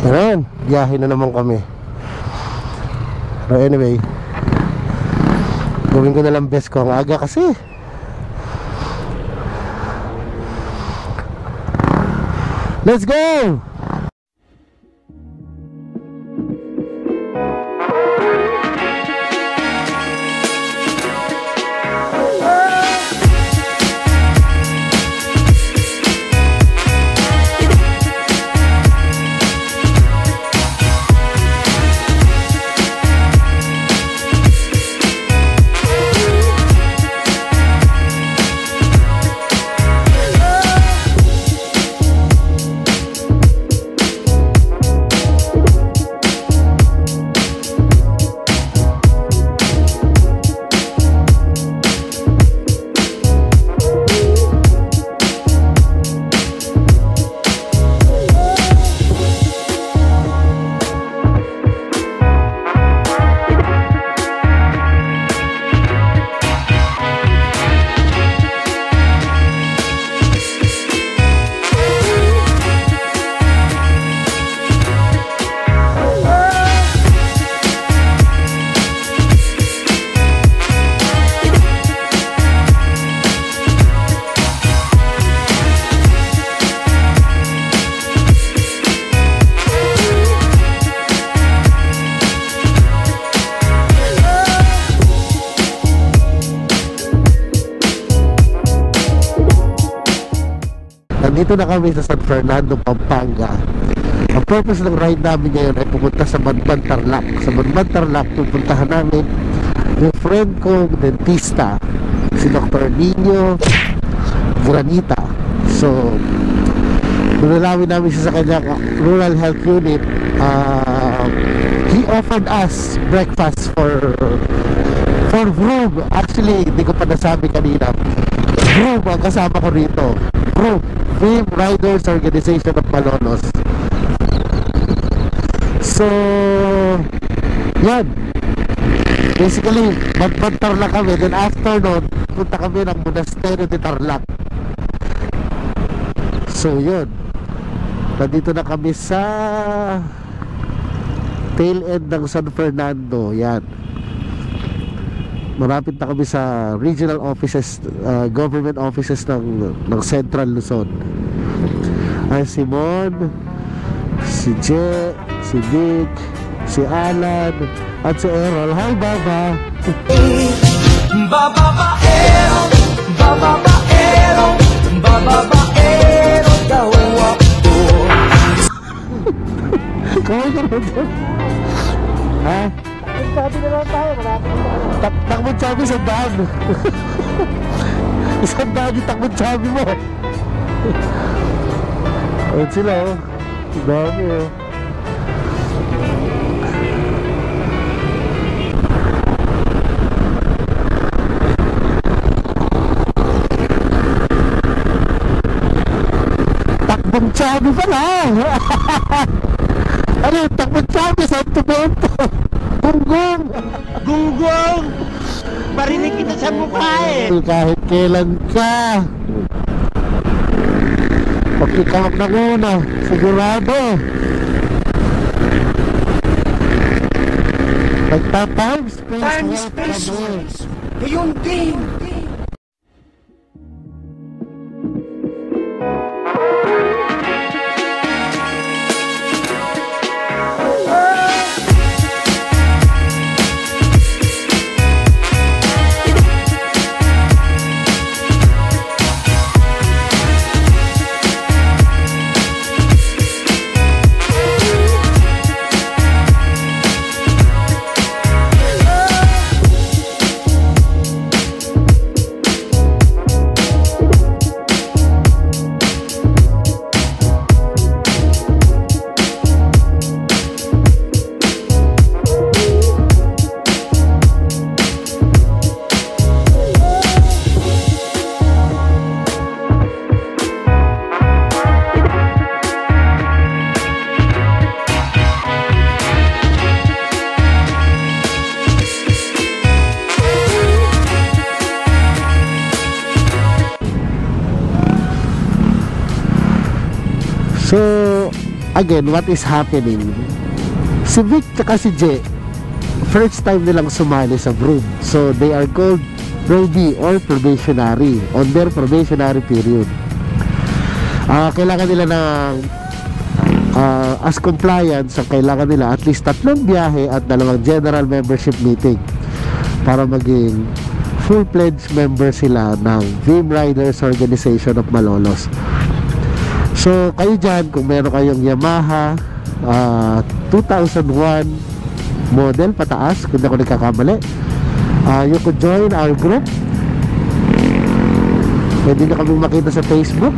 Ayan, biyahe na naman kami. Pero anyway, gawin ko na lang best ko. Ang aga kasi. Let's go! Nandito na kami sa San Fernando, Pampanga. Ang purpose ng ride namin ngayon ay pumunta sa Banban, Tarlac. Sa Banban, Tarlac, pupuntahan namin yung friend kong dentista, si Dr. Nino Granita. So, nunalawin namin siya sa kanyang rural health unit. He offered us breakfast for Vroom. Actually, hindi ko pa nasabi kanina. Vroom ang kasama ko rito. Vroom Riders Organization of Malolos. So, yan. Basically, Banban Tarlac kami. Then after nun, punta kami ng Monasterio de Tarlac. So, yun. Nandito na kami sa tail end ng San Fernando. Yan. Marapit na kami sa regional offices, government offices ng Central Luzon. Ay si Mon, si Je, si Dick, si Alan, at si Errol. Hi Baba! Bababaero, bababaero, bababaero daw ako. Kaway ka na doon? Ha? Sabi na lang tayo, malapit na tayo. Takbon sabi sa daan. Isang daan yung takbon sabi mo. Ayun sila oh. Dami oh. Takbon sabi pala. Ano yung takbon sabi sa Tubento? Gunggong! Gunggong! Marinig kita sa mukha eh! Kahit kailan ka! Pagkikawak na una, sigurado! Nagta-time space! Time space! Ayun din! again, what is happening? Si Vic tsaka si J, first time nilang sumali sa brood. So they are called probie or probationary, on their probationary period. Kailangan nila ng as compliance, kailangan nila at least 3 biyahe at 2 general membership meeting para maging full-fledged member sila ng Dream Riders Organization of Malolos. So kayo dyan, kung meron kayong Yamaha 2001 model pataas, kung di ako nagkakamali, you could join our group. Pwede na kami makita sa Facebook.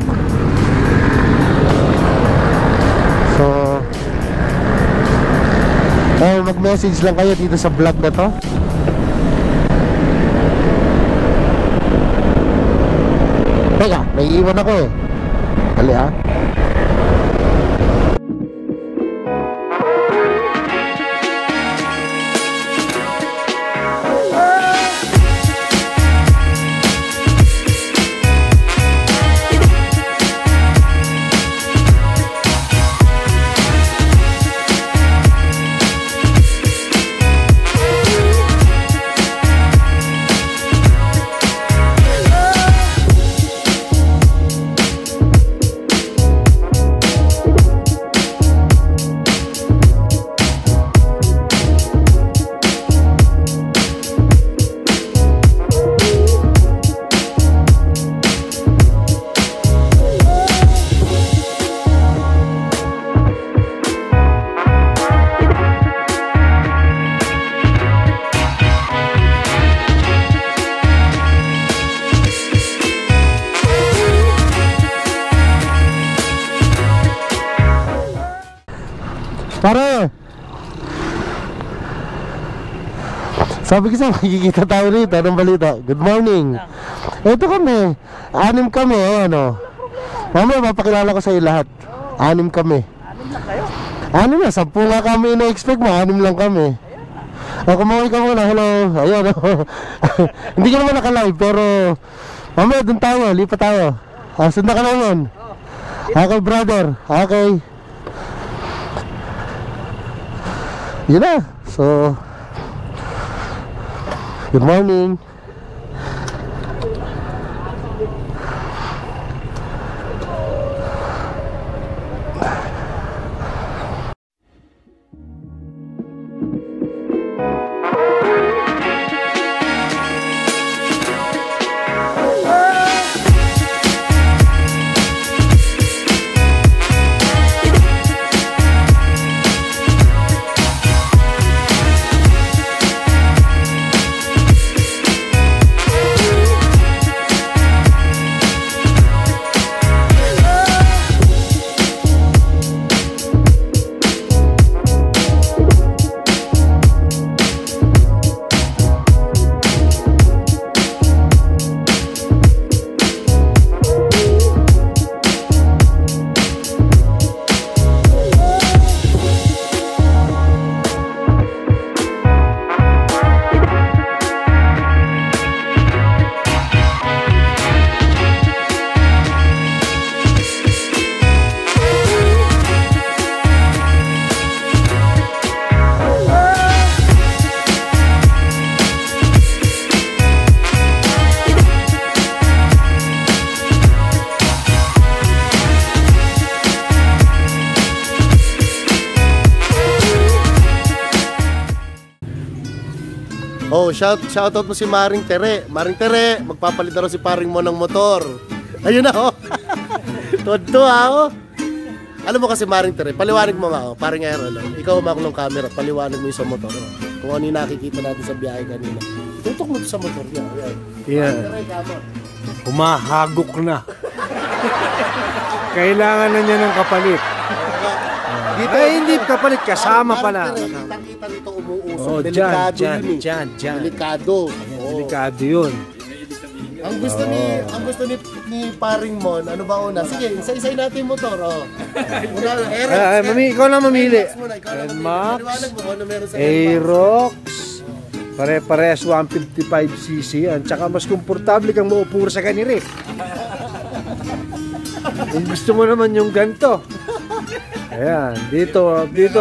So mag-message lang kayo dito sa vlog na to. Teka, may iwan ako eh. Dali ha. Pare, sabi ko sa makikita tayo rito. Anong balita? Good morning. Ito kami, 6 kami, ano. Mamaya mapakilala ko sa iyo lahat. 6 kami. 6 na kayo? 6 na, 10 nga kami na-expect mo, 6 lang kami. Kumaway ka muna, hello. Ayun, hindi ka naman naka-live, pero mamaya dun tayo, lipat tayo. Sundan ka naman. Okay brother, okay. Yun na. So good morning. Oh, shoutout mo si Maring Tere. Maring Tere, magpapalit na rin si paring mo ng motor. Ayun na oh. Todo oh. Alam mo kasi Maring Tere, paliwanag mo nga oh, paring Aaron. Ikaw umakulong camera, paliwanag mo yung sa motor. Oh. Kung ano yung nakikita natin sa biyahe kanina. Tutok mo sa motor niya. Yeah. Humahagok na. Kailangan na niya ng kapalit. Dito, ay, hindi kapalit, kasama pala. Kita nito umuusok. Oh, delikado dyan. Delikado. Delikado yun. Ang gusto ni paring Mon, ano ba una? Sige, isa-isay natin yung motor. Oh. Ikaw na mamili. Max, Aerox, pare-pares 155cc yan. Tsaka mas komportable kang maupo sa kaniri. Kung gusto mo naman yung ganito. Ayan, dito. Hindi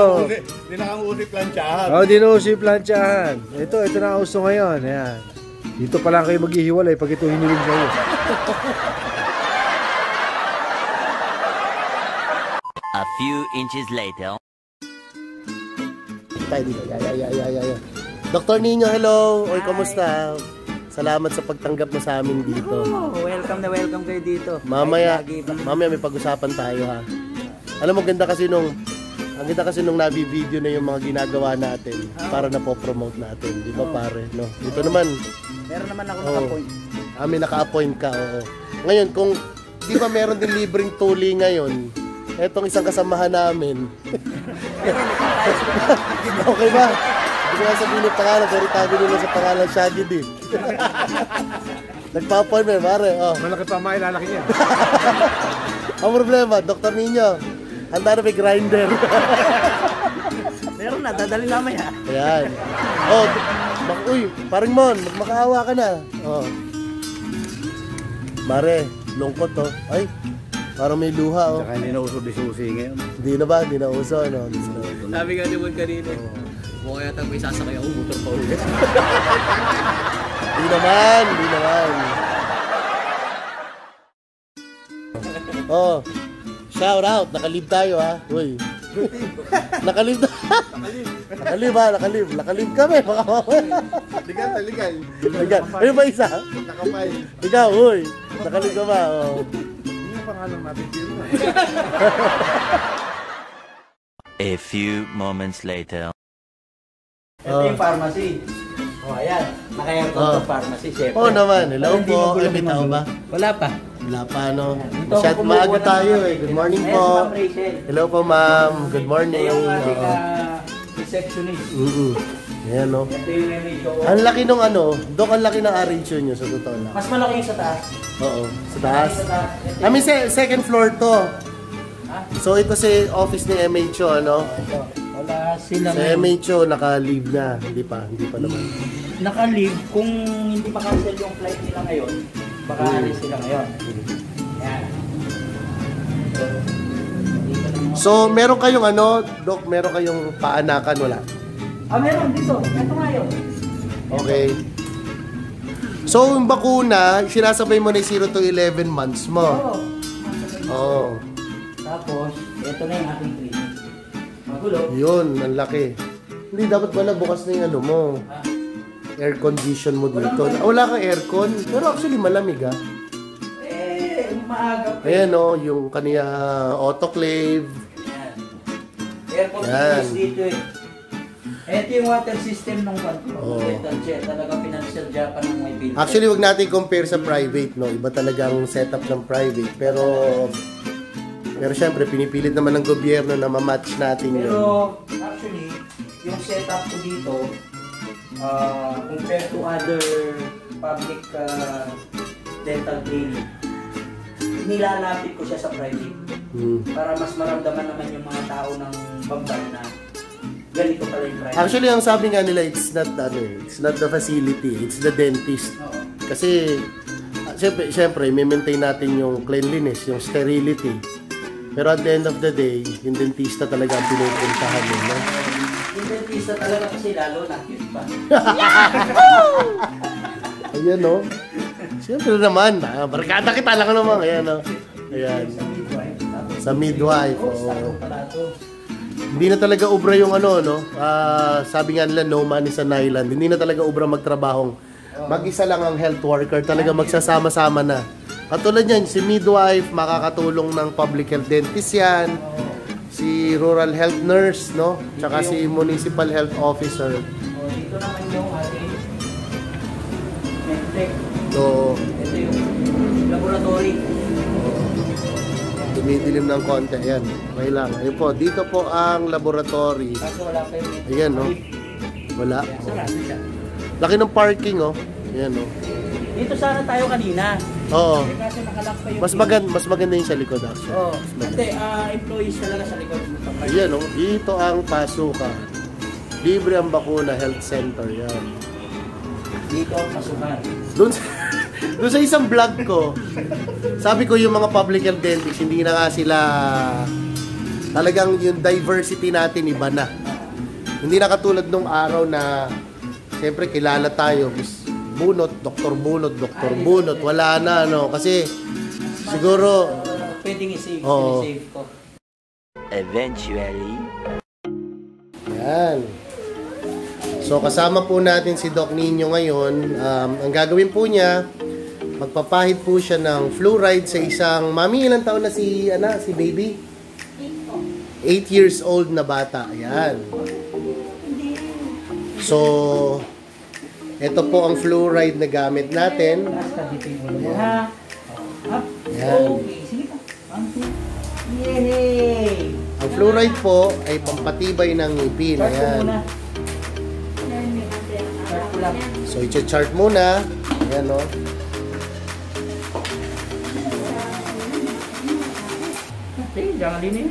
nakamusip lansyahan. Oh, di na uso yung plantsahan. Ito na uso ngayon. Ayan. Dito pa lang kayo maghihiwalay pag ito hinilig sa'yo. A few inches later. Tayo dito. Yeah. Dr. Nino, hello. Oy, kamusta? Salamat sa pagtanggap mo sa amin dito. Oh, welcome na welcome kayo dito. Mamaya may pag-usapan tayo ha. Alam mo, ang ganda kasi nung nabi-video na yung mga ginagawa natin para na po-promote natin. Di ba pare? No? Dito naman. Meron naman ako naka-point. May naka-appoint ka, oo. Ngayon, kung di ba meron din libreng tuli ngayon, etong isang kasamahan namin. Okay ba? Hindi ko nga sabihin yung pangalan, pero tabi nila sa pangalan Shaggy D. Nagpa-appointment, pare. Oh. Malaki pa may lalaki niya. Ang problema, Dr. Nino, handa na may grinder. Meron na, dadali naman ya. Ayan. Oh, uy, paring Mon, magmakaawa ka na. Oh. Mare, lungkot to. Ay, parang may luha oh. Saka hindi na uso disusi ngayon. Hindi na ba? Hindi na uso, no? Sabi nga ni Mon kanina, mukha yata may sasakay ako, motor pa ulit. Hindi naman. Oh, shout out, nakalib tayo ha. Uy. Nakalib kami. Baka mamaya. Ligal. Ayun ba isa? Nakapay. Ikaw, uy. Nakalib ka ba? Oh. Hindi yung pangalan natin. A few moments later. Ito yung pharmacy. Oh, ayan. Naka-aircon to pharmacy, chef. Oo naman. Hello po. Ay, may tao ba? Wala pa. Wala pa, no? Dito Masyad ako maaga kumukuha tayo ng- eh. Good morning Ayan, po. si Ma'am Rachel. Hello po, ma'am. Good morning. Ito yung ating Oo. receptionist. Ayan, no? Ito yung MHO. Ang laki nung ano, Dok, ang laki ng arrangement nyo sa totoo lang. Mas malaki yung sa taas. Oo, sa taas. Sa taas. Ito I mean, second floor to. Ha? So, ito si office ni MHO, ano? Ito. Wala sila Sa MHO, naka-leave na. Hindi pa naman. Naka-leave. Kung hindi pa-cancel yung flight nila ngayon, baka alis sila ngayon. Yan. So, meron kayong ano, Dok, meron kayong paanakan, wala? Meron dito. Ito nga yun. Okay. So, yung bakuna, sinasabay mo na yung 0 to 11 months mo. Oo. Oo. Tapos, ito na yung ating clinic. Magulo. Yun, ang laki. Hindi, dapat pala bukas na yung ano mo. Air condition mo dito. Wala kang aircon, pero actually malamig ah. Maaga pa. Ayan o, yung kaniya autoclave. Yan. Aircon Yan. is dito eh. Ito yung water system ng Oo. Talaga financial Japan ng may bill. Actually, wag natin compare sa private, no? Iba talagang setup ng private. Pero syempre, pinipilit naman ng gobyerno na ma-match natin yun. Pero actually, yung setup ko dito, compared to other public dental clinic, nilalapit ko siya sa private para mas maramdaman naman yung mga tao ng Bamban na ganito pala yung private. Actually, ang sabi nga nila, it's not the facility, it's the dentist. Oo. Kasi, syempre, may-maintain natin yung cleanliness, yung sterility. Pero at the end of the day, yung dentista talaga ang pinupuntahan mo, no? Yung dentista talaga kasi lalo na cute pa. Ayan, no? Siyempre naman, barkada kita lang naman. Ayan, no? Ayan. Sa midwife. Tapos, Sa midwife, oh, oo. start pala to. Hindi na talaga ubra yung ano, no? Sabi nga nila, no man is an island. Hindi na talaga ubra magtrabahong. Mag-isa lang ang health worker. Talaga magsasama-sama na. Katulad yan, si midwife, makakatulong ng public health dentist yan. Si rural health nurse, no? Tsaka si municipal health officer. Oh, dito naman yung ating medtech. So, Ito yung laboratory. dumidilim ng konti. Ayan, okay lang. Ayun po, dito po ang laboratory. Kaso wala pa yung medtech. Ayan, no? Wala. Ayan, sarado siya. Laki ng parking, oh. Ayan, no? Dito sana tayo kanina. Oo. Kasi nakalock pa yung Mas maganda yung sa likod, actually. Oh, kasi employees talaga sa likod. Ayan, no? Dito ang pasuka. Libre ang bakuna, health center. Yan. Dito ang pasukan. Doon sa isang vlog ko, sabi ko yung mga public health dentists, hindi na nga sila Talagang yung diversity natin iba na. Hindi na katulad nung araw na siyempre kilala tayo. Bunot, Dr. Bunot. Wala na, no? Kasi siguro Pwedeng i-save. Oo. Save ko. Eventually. Yan. So kasama po natin si Doc Nino ngayon. Ang gagawin po niya, magpapahid po siya ng fluoride sa isang, mami, ilang taon na si baby? 8 years old na bata. Ayan. So, ito po ang fluoride na gamit natin. Ha? Ayan. Okay. Sige pa. Yay! Ang fluoride po ay pampatibay ng ngipin. Start ko Ayan. muna. Start ko lang. So, i-chart muna. Ayan, no? Okay, jangan din eh.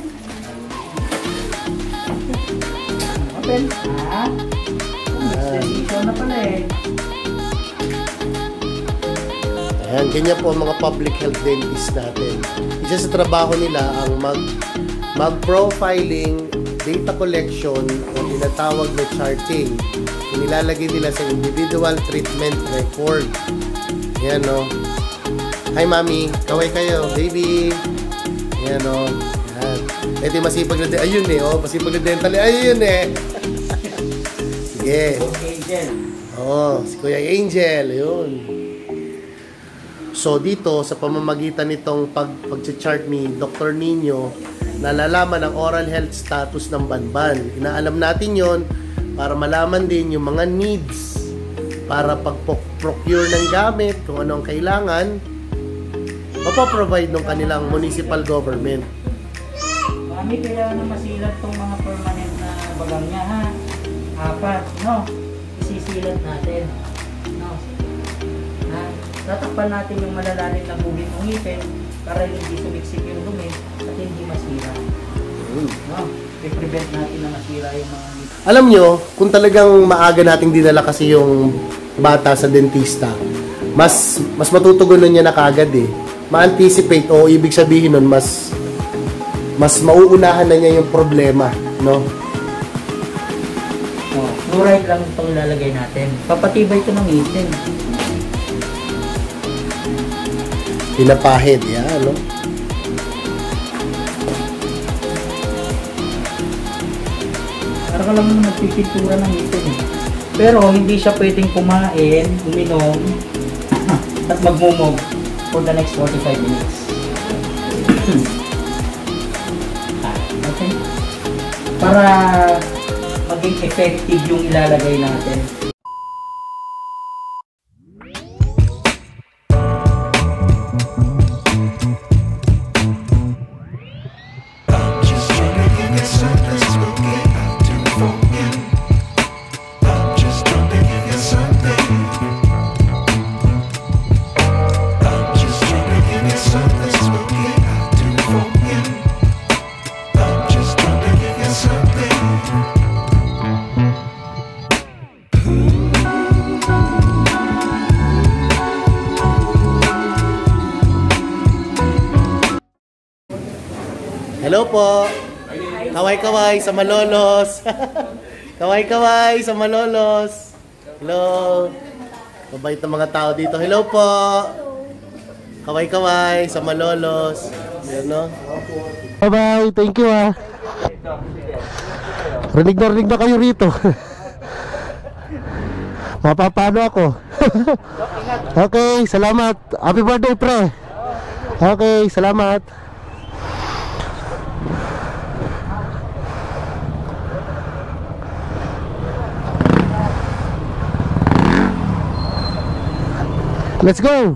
Open. Extension na pala eh. Ayan, ganyan po ang mga public health dentist natin. Isa sa trabaho nila ang mag-profiling, data collection, o tinatawag na charting. Nilalagay nila sa individual treatment record. Ayan, no? Hi, mami. Kaway kayo. Baby. Ayan, no? Ayan. Ito yung masipag na ayun eh, oh. Masipag na dental. Ayun eh. Sige. Angel. Oo, si Kuya Angel. Ayun. So dito sa pamamagitan nitong pag-chart ni Dr. Nino, nalalaman ang oral health status ng banban. Inaalam natin 'yon para malaman din yung mga needs para pag-procure ng gamit, kung ano ang kailangan, mapaprovide ng kanilang municipal government. Mami, kailangan na masilat tong mga permanent na bagang niya, ha? 4, no? Isisilat natin. No? Ha? Tatakpan natin yung malalalim na guhit ng ngipin para hindi sumiksik yung dumi at hindi masira. No? I-prevent natin na masira yung mga ngipin. Alam nyo, kung talagang maaga nating dinala kasi yung bata sa dentista, mas matutugunan niya na kagad eh. Ma-anticipate o ibig sabihin nun, mas mauunahan na niya yung problema, no? Oh, fluoride lang itong ilalagay natin. Papatibay ito ng ngipin. Pinapahid, yan, no? Para ka lang nagpipintura ng ngipin eh. Pero hindi siya pwedeng kumain, uminom, at magmumog for the next 45 minutes. Okay? Para maging effective yung ilalagay natin. Hello po. Kaway-kaway sa Malolos. Kaway-kaway sa Malolos. Hello. Mabait na mga tao dito. Hello po. Kaway-kaway sa Malolos. Yan, no? Bye-bye. Thank you, ah. Rinig na kayo rito. Mapapano ako. Okay, salamat. Happy birthday, pre. Okay, salamat. Let's go!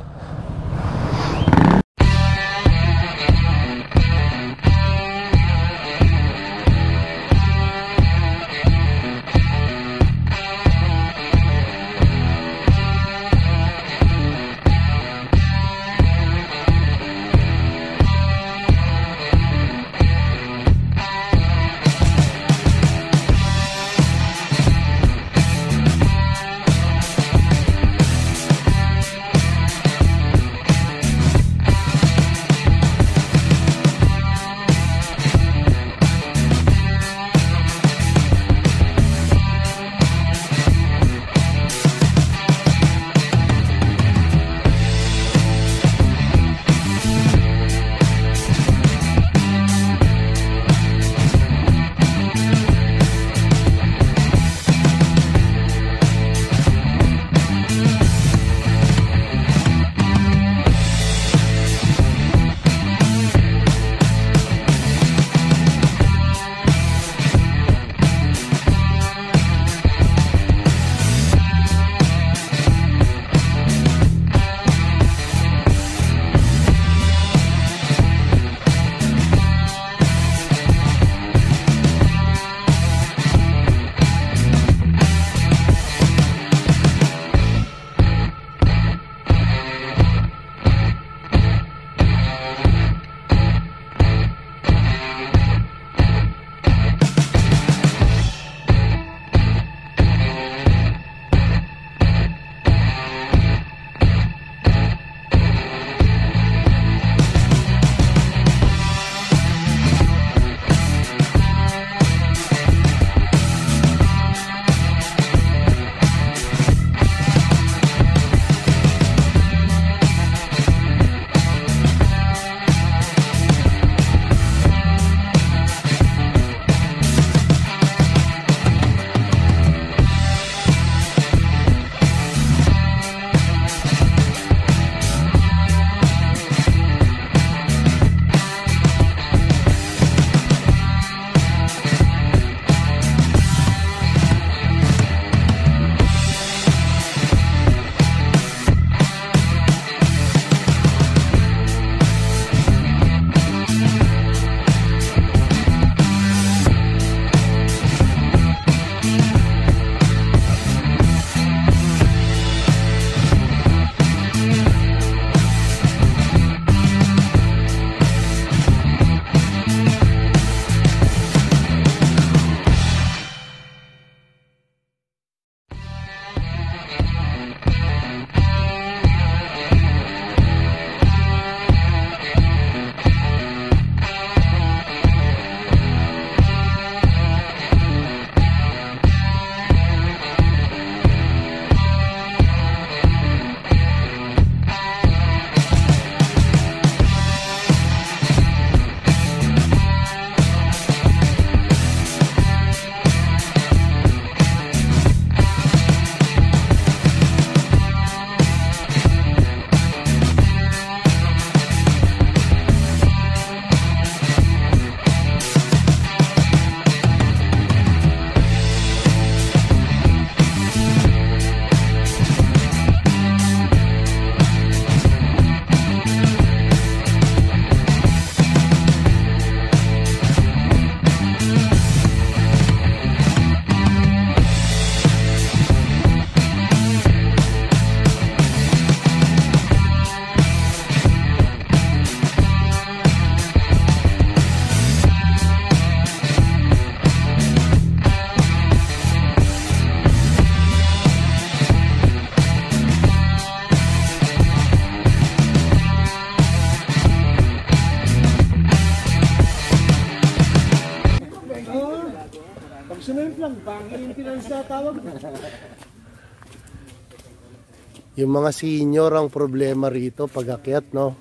Yung mga senior ang problema rito pag-akyat, no?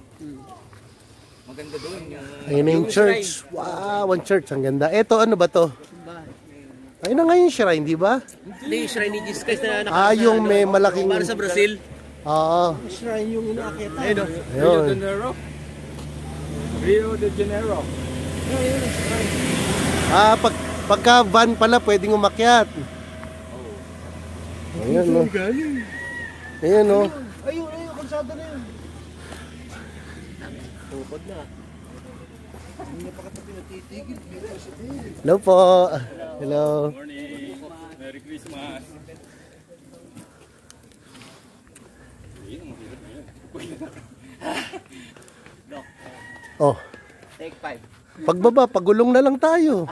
Maganda doon yung... Ayun na yung church. Wow, ang church. Ang ganda. Eto, ano ba to? Ayun na nga yung shrine, di ba? Hindi, shrine ni Jesus Christ na Yung may malaking... para sa Brazil. Oo. Shrine yung inaakyat na. Ayun o. Ayun. Rio de Janeiro. Pagka van pala, pwedeng umakyat. Ayan, no? Ayan, no? Ayun, kalsada na yun. Tupod na. Hello po. Hello. Morning. Merry Christmas. Oh, Take 5. pagbaba, pagulong na lang tayo.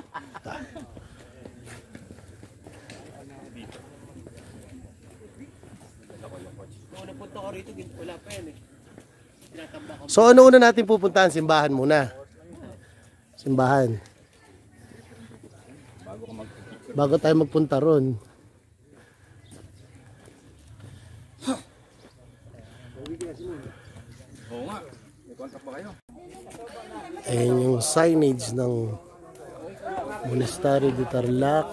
Kung napunta ko rito, wala pa yan eh. Tinatamba ko. So ano una natin pupuntahan? Simbahan muna. Simbahan. Bago tayo magpunta ron. Oo nga. May contact ba kayo? Ayan yung signage ng Monastery de Tarlac.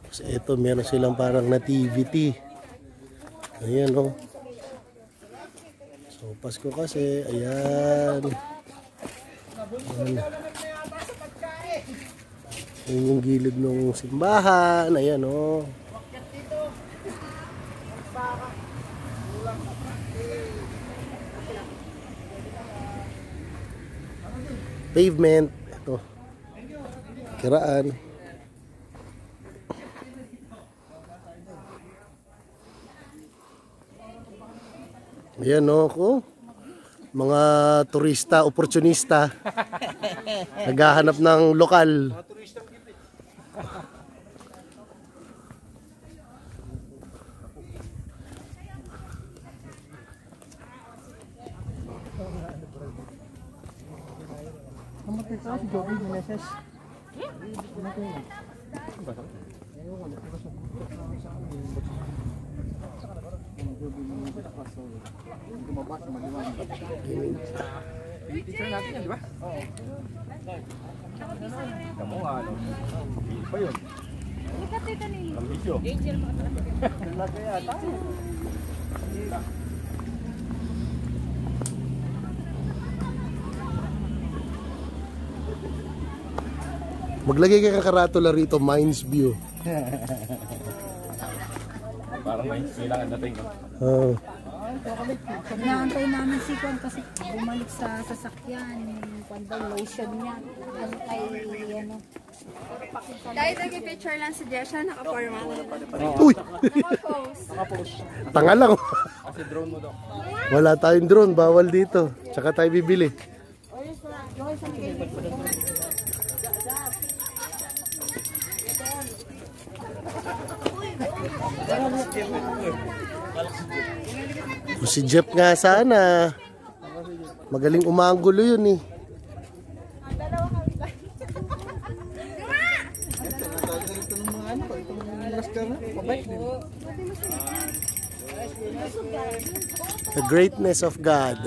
Tapos ito, meron silang parang nativity. Ayan, oh. So, Pasko kasi. Ayan. Ayan. Ayan yung gilid ng simbahan. Ayan, oh. Pavement. Ito. Kiraan. Ayan, no, ko. Mga turista, oportunista. Naghahanap ng lokal. Teacher natin yan, di ba? Oo. Kamu nga, ano? Pa yun. Ambisyo. Lagi yata. Maglagay ka ng karatula rito, Mines View. Parang may kailangan natin. Oh. Inaantay namin si Kwan kasi bumalik sa sasakyan. Kwan daw, lotion niya. Ano kay, ano. Dahil nag-picture lang si Jesha, naka-forma. Uy! Naka-post. Tanga lang. Kasi drone mo daw. Wala tayong drone, bawal dito. Tsaka tayo bibili. O si Jeff nga sana. Magaling umanggulo yun eh. The greatness of God.